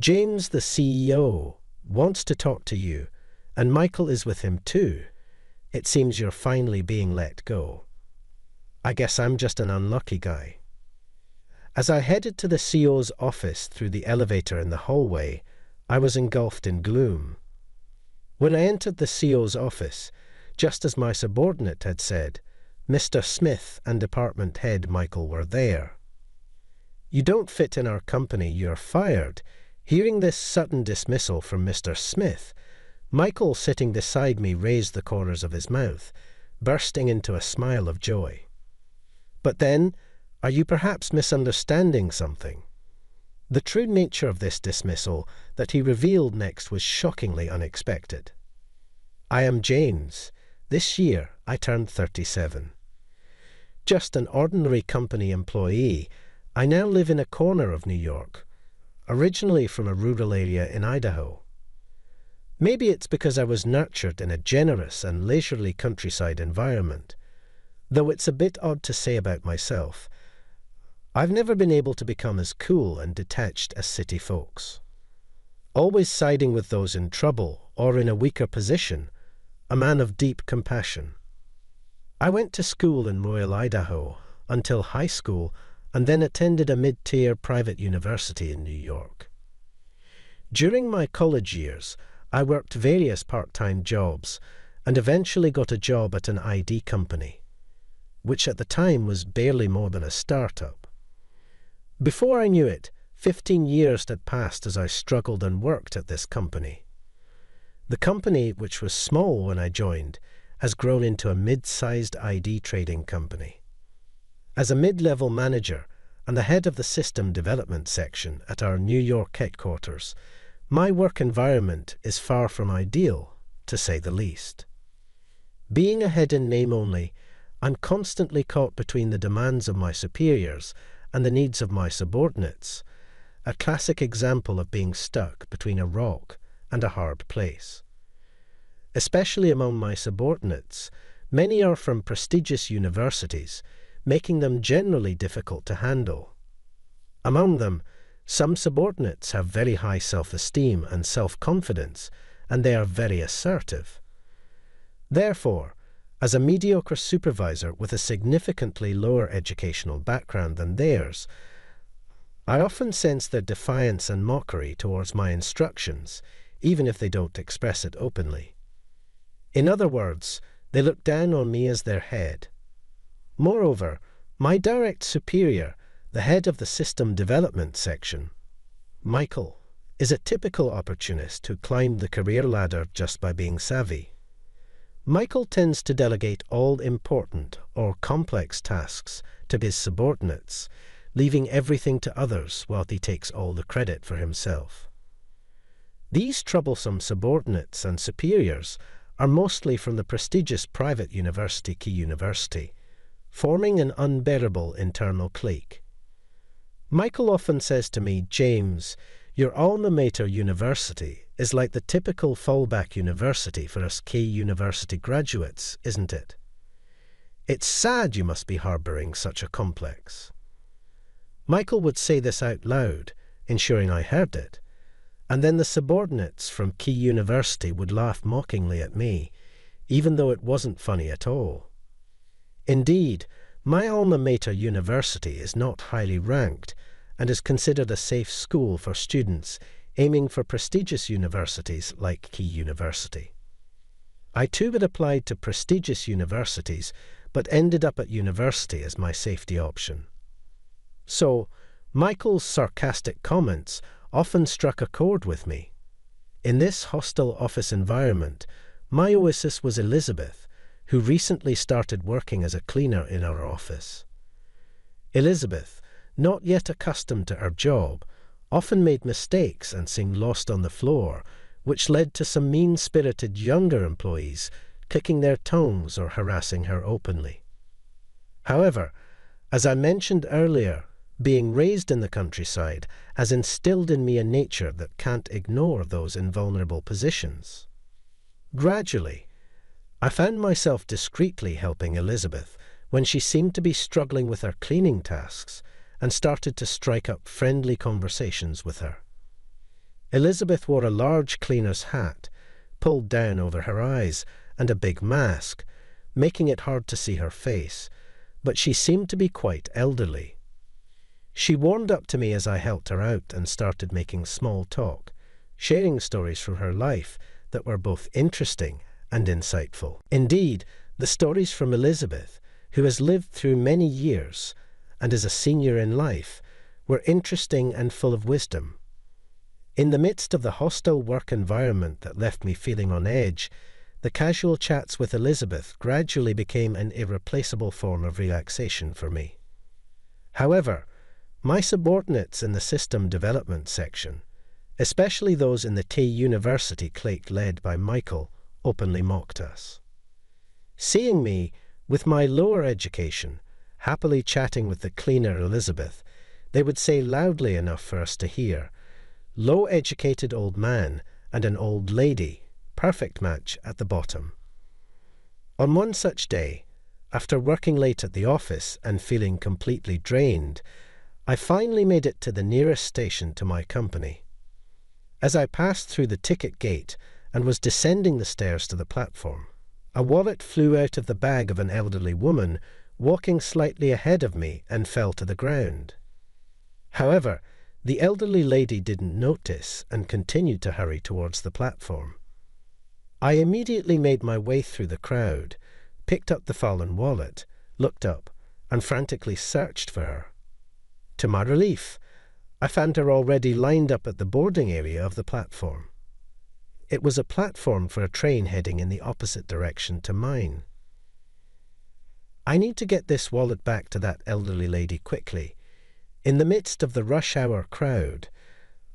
James, the CEO, wants to talk to you, and Michael is with him too. It seems you're finally being let go. I guess I'm just an unlucky guy. As I headed to the CEO's office through the elevator in the hallway, I was engulfed in gloom. When I entered the CEO's office, just as my subordinate had said, Mr. Smith and department head Michael were there. "You don't fit in our company, you're fired." Hearing this sudden dismissal from Mr. Smith, Michael sitting beside me raised the corners of his mouth, bursting into a smile of joy. But then, are you perhaps misunderstanding something? The true nature of this dismissal that he revealed next was shockingly unexpected. I am James. This year I turned 37. Just an ordinary company employee, I now live in a corner of New York, originally from a rural area in Idaho. Maybe it's because I was nurtured in a generous and leisurely countryside environment. Though it's a bit odd to say about myself, I've never been able to become as cool and detached as city folks. Always siding with those in trouble or in a weaker position, a man of deep compassion. I went to school in rural Idaho until high school and then attended a mid-tier private university in New York. During my college years, I worked various part-time jobs and eventually got a job at an ID company, which at the time was barely more than a startup. Before I knew it, 15 years had passed as I struggled and worked at this company. The company, which was small when I joined, has grown into a mid-sized ID trading company. As a mid-level manager and the head of the system development section at our New York headquarters, my work environment is far from ideal, to say the least. Being a head in name only, I'm constantly caught between the demands of my superiors and the needs of my subordinates, a classic example of being stuck between a rock and a hard place. Especially among my subordinates, many are from prestigious universities, making them generally difficult to handle. Among them, some subordinates have very high self-esteem and self-confidence, and they are very assertive. Therefore, as a mediocre supervisor with a significantly lower educational background than theirs, I often sense their defiance and mockery towards my instructions, even if they don't express it openly. In other words, they look down on me as their head. Moreover, my direct superior, the head of the system development section, Michael, is a typical opportunist who climbed the career ladder just by being savvy. Michael tends to delegate all important or complex tasks to his subordinates, leaving everything to others while he takes all the credit for himself. These troublesome subordinates and superiors are mostly from the prestigious private university Key University, forming an unbearable internal clique. Michael often says to me, "James, your alma mater university is like the typical fallback university for us Key University graduates, isn't it? It's sad you must be harbouring such a complex." Michael would say this out loud, ensuring I heard it, and then the subordinates from Key University would laugh mockingly at me, even though it wasn't funny at all. Indeed, my alma mater university is not highly ranked and is considered a safe school for students aiming for prestigious universities like Key University. I too had applied to prestigious universities, but ended up at university as my safety option. So, Michael's sarcastic comments often struck a chord with me. In this hostile office environment, my oasis was Elizabeth, who recently started working as a cleaner in our office. Elizabeth, not yet accustomed to her job, often made mistakes and seemed lost on the floor, which led to some mean-spirited younger employees clicking their tongues or harassing her openly. However, as I mentioned earlier, being raised in the countryside has instilled in me a nature that can't ignore those invulnerable positions. Gradually, I found myself discreetly helping Elizabeth when she seemed to be struggling with her cleaning tasks and started to strike up friendly conversations with her. Elizabeth wore a large cleaner's hat, pulled down over her eyes, and a big mask, making it hard to see her face, but she seemed to be quite elderly. She warmed up to me as I helped her out and started making small talk, sharing stories from her life that were both interesting and insightful. Indeed, the stories from Elizabeth, who has lived through many years and is a senior in life, were interesting and full of wisdom. In the midst of the hostile work environment that left me feeling on edge, the casual chats with Elizabeth gradually became an irreplaceable form of relaxation for me. However, my subordinates in the system development section, especially those in the T University clique led by Michael, openly mocked us. Seeing me, with my lower education, happily chatting with the cleaner Elizabeth, they would say loudly enough for us to hear, "Low-educated old man and an old lady, perfect match at the bottom." On one such day, after working late at the office and feeling completely drained, I finally made it to the nearest station to my company. As I passed through the ticket gate and was descending the stairs to the platform, a wallet flew out of the bag of an elderly woman walking slightly ahead of me and fell to the ground. However, the elderly lady didn't notice and continued to hurry towards the platform. I immediately made my way through the crowd, picked up the fallen wallet, looked up, and frantically searched for her. To my relief, I found her already lined up at the boarding area of the platform. It was a platform for a train heading in the opposite direction to mine. I need to get this wallet back to that elderly lady quickly. In the midst of the rush hour crowd,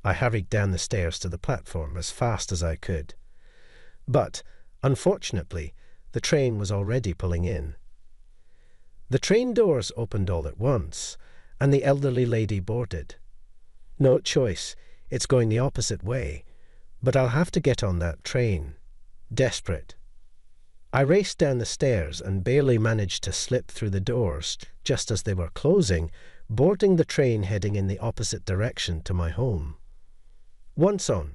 I hurried down the stairs to the platform as fast as I could. But, unfortunately, the train was already pulling in. The train doors opened all at once, and the elderly lady boarded. No choice, it's going the opposite way, but I'll have to get on that train. Desperate. I raced down the stairs and barely managed to slip through the doors just as they were closing, boarding the train heading in the opposite direction to my home. Once on,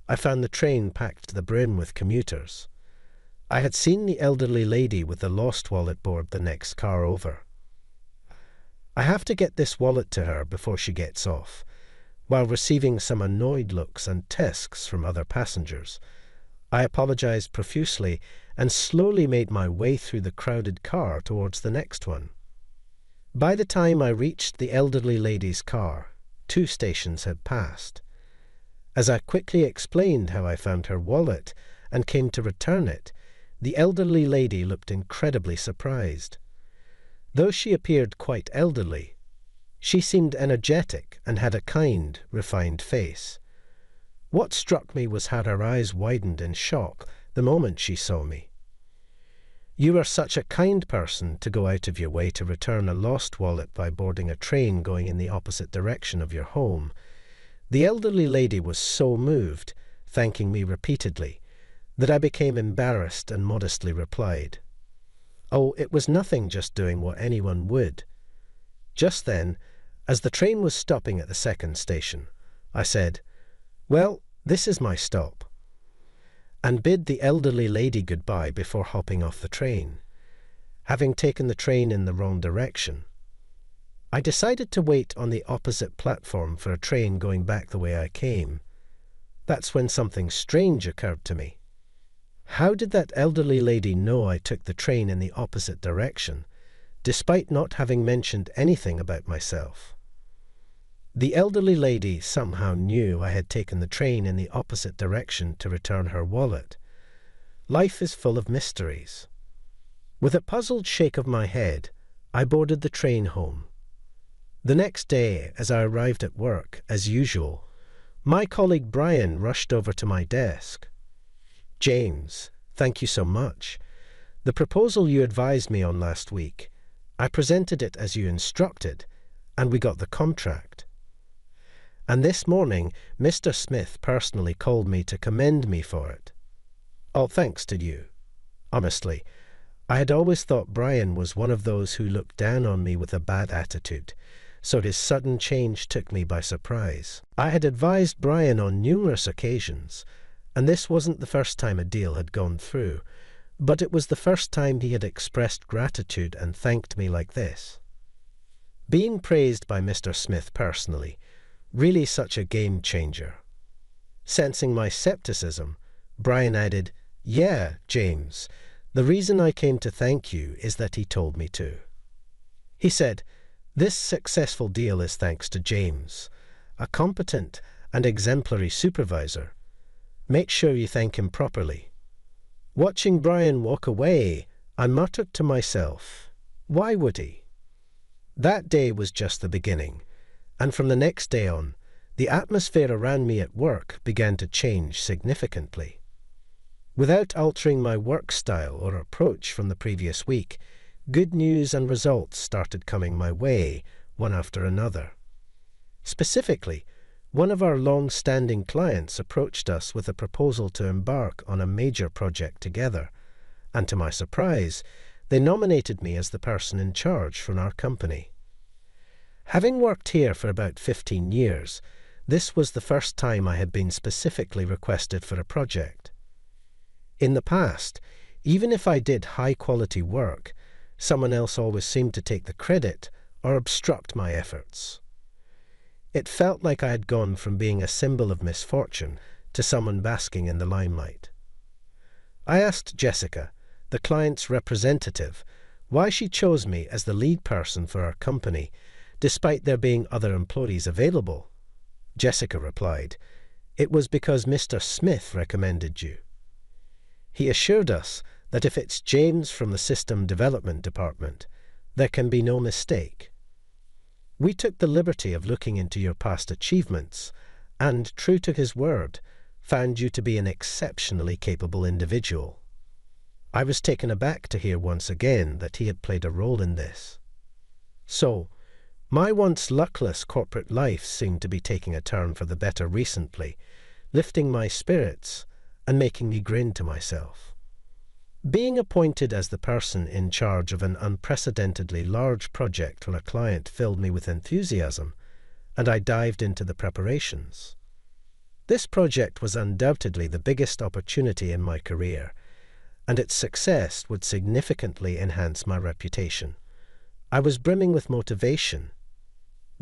I found the train packed to the brim with commuters. I had seen the elderly lady with the lost wallet board the next car over. I have to get this wallet to her before she gets off, while receiving some annoyed looks and tisks from other passengers. I apologized profusely and slowly made my way through the crowded car towards the next one. By the time I reached the elderly lady's car, 2 stations had passed. As I quickly explained how I found her wallet and came to return it, the elderly lady looked incredibly surprised. Though she appeared quite elderly, she seemed energetic and had a kind, refined face. What struck me was how her eyes widened in shock the moment she saw me. "You are such a kind person to go out of your way to return a lost wallet by boarding a train going in the opposite direction of your home." The elderly lady was so moved, thanking me repeatedly, that I became embarrassed and modestly replied, "Oh, it was nothing, just doing what anyone would." Just then, as the train was stopping at the second station, I said, "Well, this is my stop," and bid the elderly lady goodbye before hopping off the train. Having taken the train in the wrong direction, I decided to wait on the opposite platform for a train going back the way I came. That's when something strange occurred to me. How did that elderly lady know I took the train in the opposite direction, despite not having mentioned anything about myself? The elderly lady somehow knew I had taken the train in the opposite direction to return her wallet. Life is full of mysteries. With a puzzled shake of my head, I boarded the train home. The next day, as I arrived at work, as usual, my colleague Brian rushed over to my desk. "James, thank you so much. The proposal you advised me on last week, I presented it as you instructed, and we got the contract. And this morning, Mr. Smith personally called me to commend me for it. All thanks to you. Honestly, I had always thought Brian was one of those who looked down on me with a bad attitude, so his sudden change took me by surprise. I had advised Brian on numerous occasions, and this wasn't the first time a deal had gone through, but it was the first time he had expressed gratitude and thanked me like this. Being praised by Mr. Smith personally, really such a game changer. Sensing my skepticism, Brian added, "Yeah, James, the reason I came to thank you is that he told me to." He said, "This successful deal is thanks to James, a competent and exemplary supervisor. Make sure you thank him properly." Watching Brian walk away, I muttered to myself, why would he? That day was just the beginning, and from the next day on, the atmosphere around me at work began to change significantly. Without altering my work style or approach from the previous week, good news and results started coming my way, one after another. Specifically, one of our long-standing clients approached us with a proposal to embark on a major project together, and to my surprise, they nominated me as the person in charge from our company. Having worked here for about 15 years, this was the first time I had been specifically requested for a project. In the past, even if I did high-quality work, someone else always seemed to take the credit or obstruct my efforts. It felt like I had gone from being a symbol of misfortune to someone basking in the limelight. I asked Jessica, the client's representative, why she chose me as the lead person for our company, despite there being other employees available. Jessica replied, "It was because Mr. Smith recommended you." He assured us that if it's James from the System Development Department, there can be no mistake. "We took the liberty of looking into your past achievements and, true to his word, found you to be an exceptionally capable individual." I was taken aback to hear once again that he had played a role in this. So, my once luckless corporate life seemed to be taking a turn for the better recently, lifting my spirits and making me grin to myself. Being appointed as the person in charge of an unprecedentedly large project for a client filled me with enthusiasm, and I dived into the preparations. This project was undoubtedly the biggest opportunity in my career, and its success would significantly enhance my reputation. I was brimming with motivation.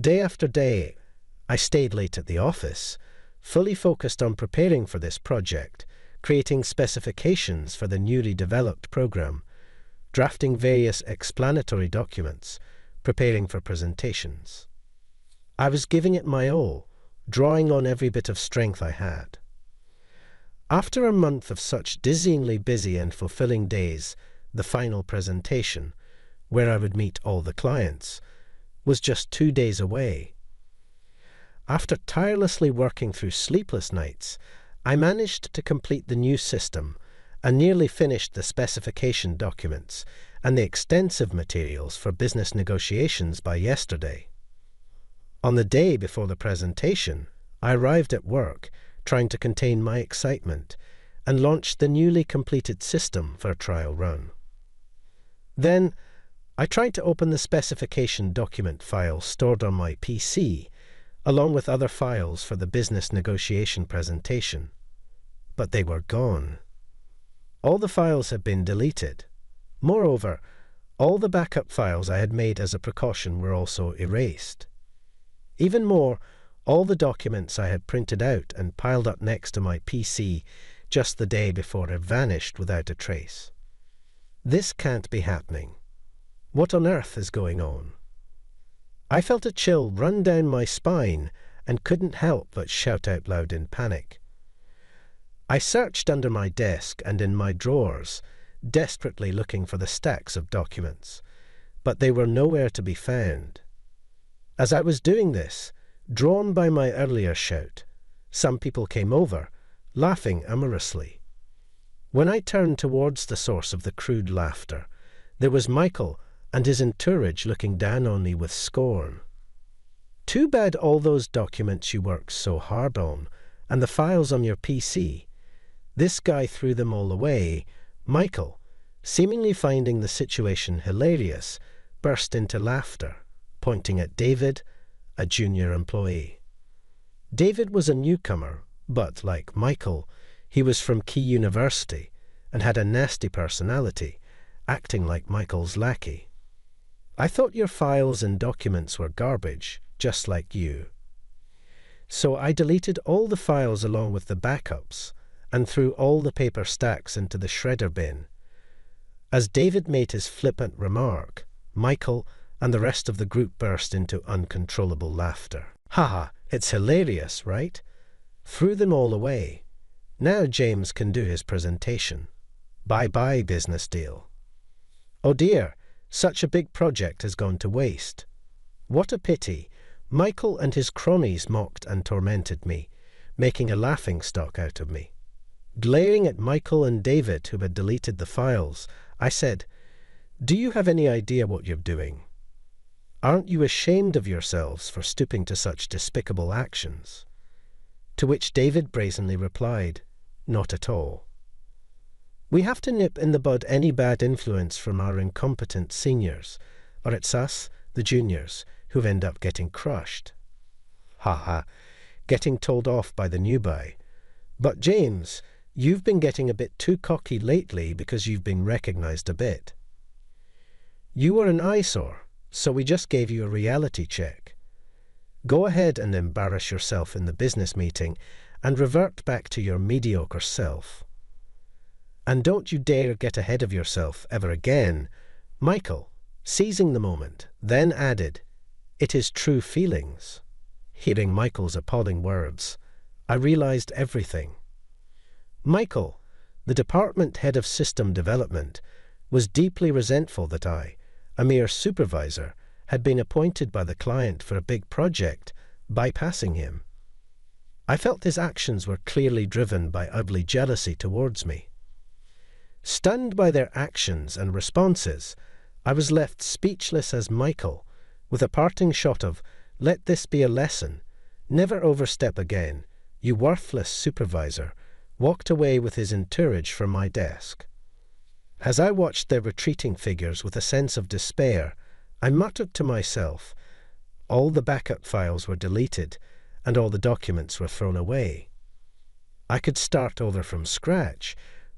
Day after day, I stayed late at the office, fully focused on preparing for this project, creating specifications for the newly developed program, drafting various explanatory documents, preparing for presentations. I was giving it my all, drawing on every bit of strength I had. After a month of such dizzyingly busy and fulfilling days, the final presentation, where I would meet all the clients, was just 2 days away. After tirelessly working through sleepless nights, I managed to complete the new system and nearly finished the specification documents and the extensive materials for business negotiations by yesterday. On the day before the presentation, I arrived at work, trying to contain my excitement, and launched the newly completed system for a trial run. Then, I tried to open the specification document file stored on my PC, along with other files for the business negotiation presentation. But they were gone. All the files had been deleted. Moreover, all the backup files I had made as a precaution were also erased. Even more, all the documents I had printed out and piled up next to my PC just the day before had vanished without a trace. This can't be happening. What on earth is going on? I felt a chill run down my spine and couldn't help but shout out loud in panic. I searched under my desk and in my drawers, desperately looking for the stacks of documents, but they were nowhere to be found. As I was doing this, drawn by my earlier shout, some people came over, laughing amorously. When I turned towards the source of the crude laughter, there was Michael and his entourage looking down on me with scorn. "Too bad all those documents you worked so hard on, and the files on your PC. This guy threw them all away." Michael, seemingly finding the situation hilarious, burst into laughter. pointing at David, a junior employee. David was a newcomer, but, like Michael, he was from Key University and had a nasty personality, acting like Michael's lackey. I thought your files and documents were garbage, just like you. So I deleted all the files along with the backups and threw all the paper stacks into the shredder bin. As David made his flippant remark, Michael and the rest of the group burst into uncontrollable laughter. Haha, it's hilarious, right? Threw them all away. Now James can do his presentation. Bye-bye, business deal. Oh dear, such a big project has gone to waste. What a pity. Michael and his cronies mocked and tormented me, making a laughingstock out of me. Glaring at Michael and David, who had deleted the files, I said, "Do you have any idea what you're doing? Aren't you ashamed of yourselves for stooping to such despicable actions?" To which David brazenly replied, "Not at all. We have to nip in the bud any bad influence from our incompetent seniors, or it's us, the juniors, who end up getting crushed." Ha, getting told off by the newbie. But James, you've been getting a bit too cocky lately because you've been recognized a bit. You were an eyesore, so we just gave you a reality check. Go ahead and embarrass yourself in the business meeting and revert back to your mediocre self. And don't you dare get ahead of yourself ever again. Michael, seizing the moment, then added, "It is true feelings." Hearing Michael's appalling words, I realized everything. Michael, the department head of system development, was deeply resentful that I, a mere supervisor, had been appointed by the client for a big project, bypassing him. I felt his actions were clearly driven by ugly jealousy towards me. Stunned by their actions and responses, I was left speechless as Michael, with a parting shot of, "Let this be a lesson. Never overstep again. You worthless supervisor," walked away with his entourage from my desk. As I watched their retreating figures with a sense of despair, I muttered to myself, all the backup files were deleted and all the documents were thrown away. I could start over from scratch,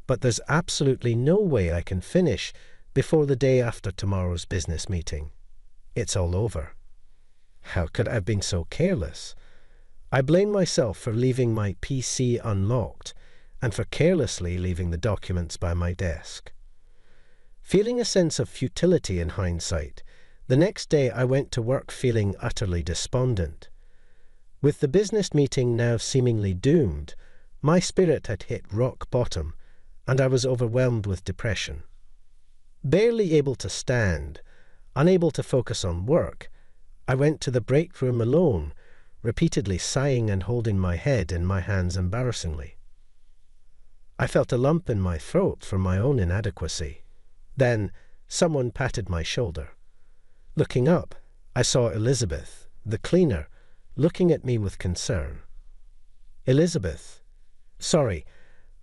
but there's absolutely no way I can finish before the day after tomorrow's business meeting. It's all over. How could I have been so careless? I blame myself for leaving my PC unlocked and for carelessly leaving the documents by my desk. Feeling a sense of futility in hindsight, the next day I went to work feeling utterly despondent. With the business meeting now seemingly doomed, my spirit had hit rock bottom, and I was overwhelmed with depression. Barely able to stand, unable to focus on work, I went to the break room alone, repeatedly sighing and holding my head in my hands embarrassingly. I felt a lump in my throat from my own inadequacy. Then someone patted my shoulder. Looking up, I saw Elizabeth, the cleaner, looking at me with concern. "Elizabeth, sorry,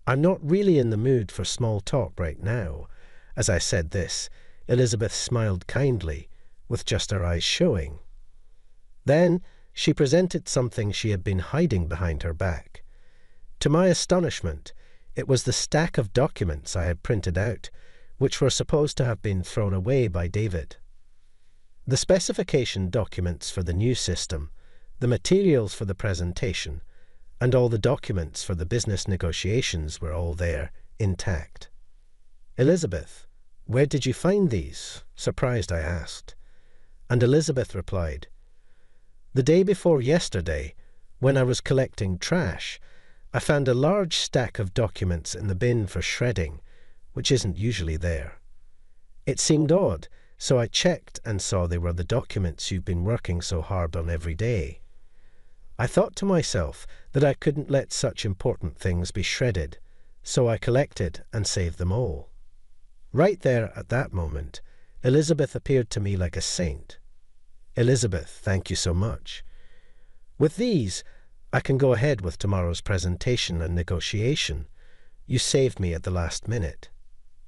I'm not really in the mood for small talk right now." As I said this, Elizabeth smiled kindly, with just her eyes showing. Then she presented something she had been hiding behind her back. To my astonishment, it was the stack of documents I had printed out, which were supposed to have been thrown away by David. The specification documents for the new system, the materials for the presentation, and all the documents for the business negotiations were all there, intact. "Elizabeth, where did you find these?" surprised I asked. And Elizabeth replied, "The day before yesterday, when I was collecting trash, I found a large stack of documents in the bin for shredding, which isn't usually there. It seemed odd, so I checked and saw they were the documents you've been working so hard on every day. I thought to myself that I couldn't let such important things be shredded, so I collected and saved them all." Right there at that moment, Elizabeth appeared to me like a saint. "Elizabeth, thank you so much. With these, I can go ahead with tomorrow's presentation and negotiation. You saved me at the last minute.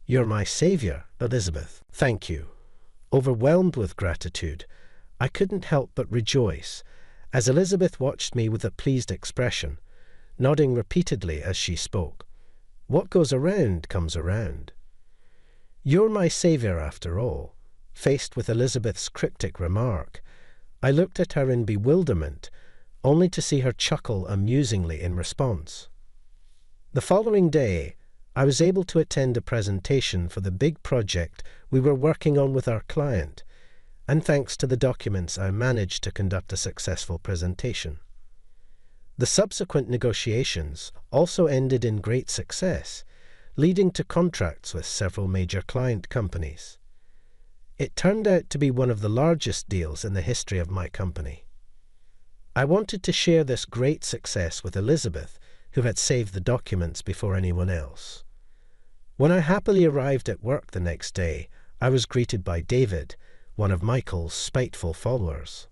You're my savior, Elizabeth. Thank you." Overwhelmed with gratitude, I couldn't help but rejoice, as Elizabeth watched me with a pleased expression, nodding repeatedly as she spoke. What goes around comes around. You're my saviour after all. Faced with Elizabeth's cryptic remark, I looked at her in bewilderment, only to see her chuckle amusingly in response. The following day, I was able to attend a presentation for the big project we were working on with our client, and thanks to the documents I managed to conduct a successful presentation. The subsequent negotiations also ended in great success, leading to contracts with several major client companies. It turned out to be one of the largest deals in the history of my company. I wanted to share this great success with Elizabeth, who had saved the documents before anyone else. When I happily arrived at work the next day, I was greeted by David, one of Michael's spiteful followers.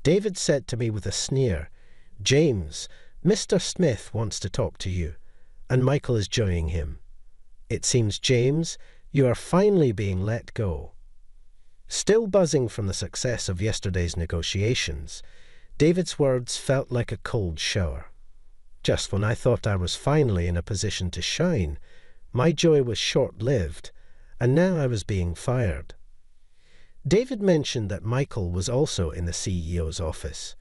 David said to me with a sneer, "James, Mr. Smith wants to talk to you, and Michael is joining him. It seems, James, you are finally being let go." Still buzzing from the success of yesterday's negotiations, David's words felt like a cold shower. Just when I thought I was finally in a position to shine, my joy was short-lived, and now I was being fired. David mentioned that Michael was also in the CEO's office.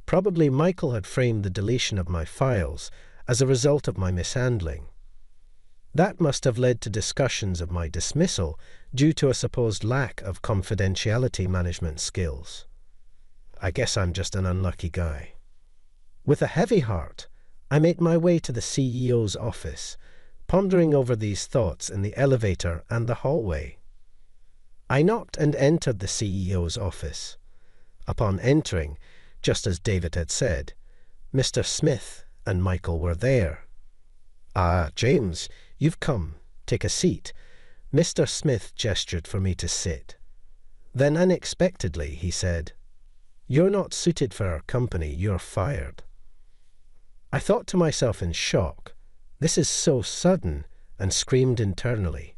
Probably Michael had framed the deletion of my files as a result of my mishandling. That must have led to discussions of my dismissal due to a supposed lack of confidentiality management skills. I guess I'm just an unlucky guy. With a heavy heart, I made my way to the CEO's office, pondering over these thoughts in the elevator and the hallway. I knocked and entered the CEO's office. Upon entering, just as David had said, Mr. Smith and Michael were there. "Ah, James, you've come. Take a seat." Mr. Smith gestured for me to sit. Then unexpectedly he said, "You're not suited for our company. You're fired." I thought to myself in shock, this is so sudden, and screamed internally.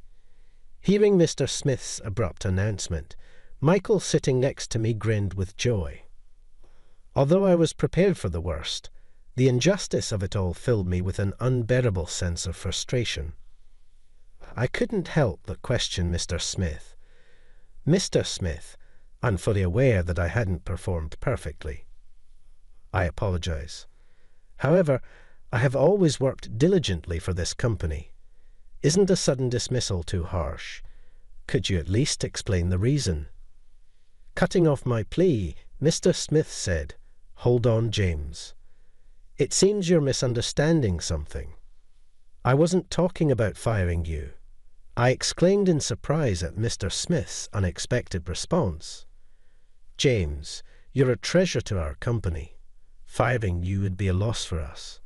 Hearing Mr. Smith's abrupt announcement, Michael sitting next to me grinned with joy. Although I was prepared for the worst, the injustice of it all filled me with an unbearable sense of frustration. I couldn't help but question Mr. Smith. "Mr. Smith, I'm fully aware that I hadn't performed perfectly. I apologize. However, I have always worked diligently for this company. Isn't a sudden dismissal too harsh? Could you at least explain the reason?" Cutting off my plea, Mr. Smith said, "Hold on, James. It seems you're misunderstanding something. I wasn't talking about firing you." I exclaimed in surprise at Mr. Smith's unexpected response. "James, you're a treasure to our company. Firing you would be a loss for us."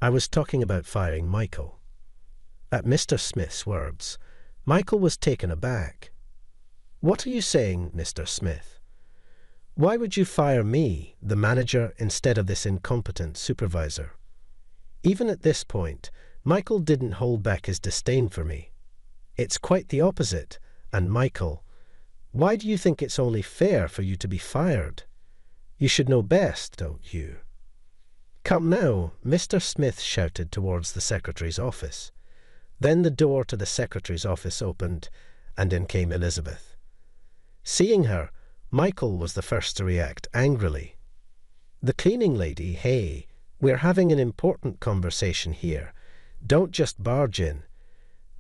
I was talking about firing Michael. At Mr. Smith's words, Michael was taken aback. "What are you saying, Mr. Smith? Why would you fire me, the manager, instead of this incompetent supervisor?" Even at this point, Michael didn't hold back his disdain for me. "It's quite the opposite, and Michael, why do you think it's only fair for you to be fired? You should know best, don't you?" "Come now," Mr. Smith shouted towards the secretary's office. Then the door to the secretary's office opened, and in came Elizabeth. Seeing her, Michael was the first to react angrily. "The cleaning lady, hey, we're having an important conversation here. Don't just barge in."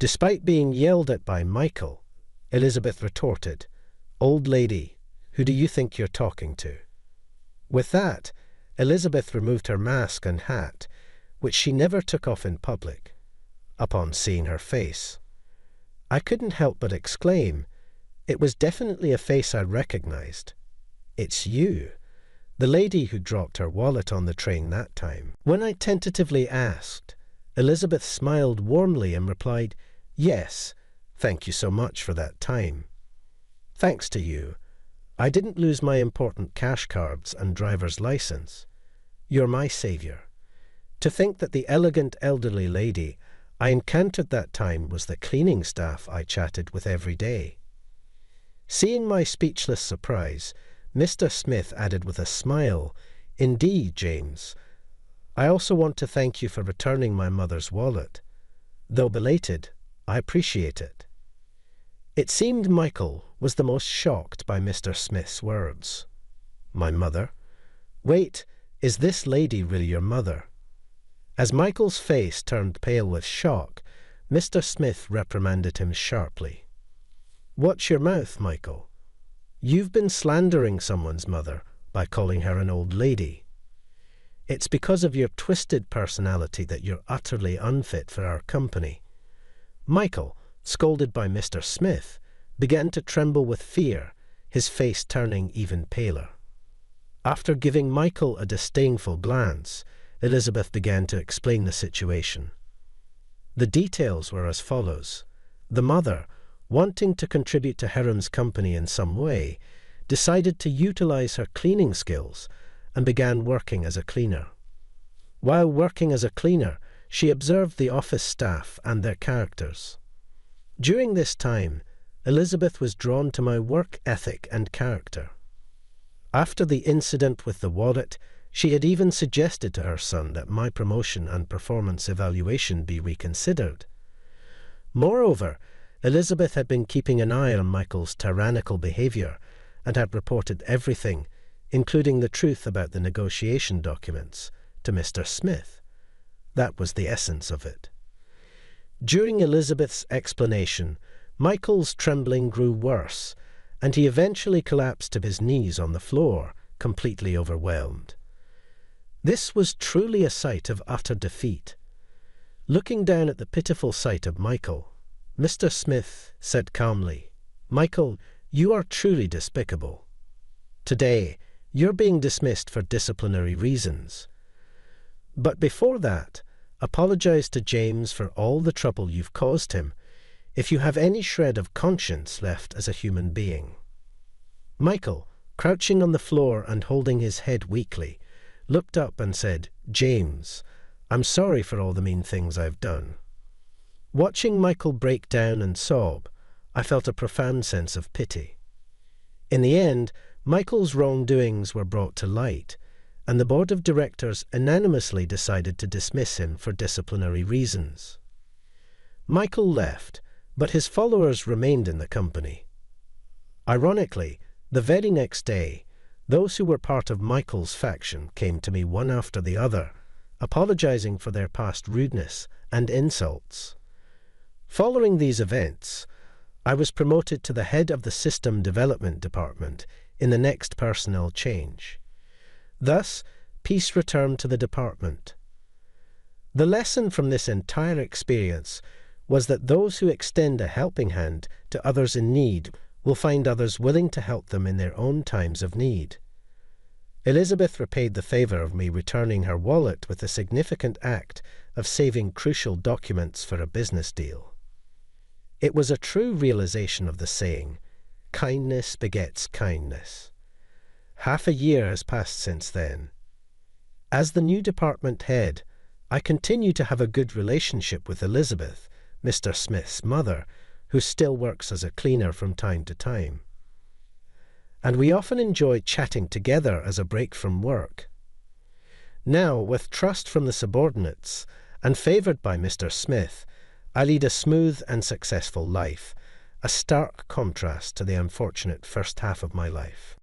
Despite being yelled at by Michael, Elizabeth retorted, "Old lady, who do you think you're talking to?" With that, Elizabeth removed her mask and hat, which she never took off in public, upon seeing her face. I couldn't help but exclaim, it was definitely a face I recognized. "It's you, the lady who dropped her wallet on the train that time." When I tentatively asked, Elizabeth smiled warmly and replied, "Yes, thank you so much for that time. Thanks to you, I didn't lose my important cash cards and driver's license. You're my saviour. To think that the elegant elderly lady I encountered that time was the cleaning staff I chatted with every day." Seeing my speechless surprise, Mr. Smith added with a smile, "Indeed, James. I also want to thank you for returning my mother's wallet. Though belated, I appreciate it." It seemed Michael was the most shocked by Mr. Smith's words. "My mother? Wait, is this lady really your mother?" As Michael's face turned pale with shock, Mr. Smith reprimanded him sharply. "Watch your mouth, Michael. You've been slandering someone's mother by calling her an old lady. It's because of your twisted personality that you're utterly unfit for our company." Michael, scolded by Mr. Smith, began to tremble with fear, his face turning even paler. After giving Michael a disdainful glance, Elizabeth began to explain the situation. The details were as follows. The mother, wanting to contribute to Hiram's company in some way, decided to utilize her cleaning skills and began working as a cleaner. While working as a cleaner, she observed the office staff and their characters. During this time, Elizabeth was drawn to my work ethic and character. After the incident with the wallet, she had even suggested to her son that my promotion and performance evaluation be reconsidered. Moreover, Elizabeth had been keeping an eye on Michael's tyrannical behavior and had reported everything, including the truth about the negotiation documents, to Mr. Smith. That was the essence of it. During Elizabeth's explanation, Michael's trembling grew worse, and he eventually collapsed to his knees on the floor, completely overwhelmed. This was truly a sight of utter defeat. Looking down at the pitiful sight of Michael, Mr. Smith said calmly, "Michael, you are truly despicable. Today, you're being dismissed for disciplinary reasons. But before that, apologize to James for all the trouble you've caused him, if you have any shred of conscience left as a human being." Michael, crouching on the floor and holding his head weakly, looked up and said, "James, I'm sorry for all the mean things I've done." Watching Michael break down and sob, I felt a profound sense of pity. In the end, Michael's wrongdoings were brought to light, and the board of directors unanimously decided to dismiss him for disciplinary reasons. Michael left, but his followers remained in the company. Ironically, the very next day, those who were part of Michael's faction came to me one after the other, apologizing for their past rudeness and insults. Following these events, I was promoted to the head of the System Development Department in the next personnel change. Thus, peace returned to the department. The lesson from this entire experience was that those who extend a helping hand to others in need will find others willing to help them in their own times of need. Elizabeth repaid the favor of me returning her wallet with a significant act of saving crucial documents for a business deal. It was a true realization of the saying, "Kindness begets kindness." Half a year has passed since then. As the new department head, I continue to have a good relationship with Elizabeth, Mr. Smith's mother, who still works as a cleaner from time to time. And we often enjoy chatting together as a break from work. Now, with trust from the subordinates, and favoured by Mr. Smith, I lead a smooth and successful life, a stark contrast to the unfortunate first half of my life.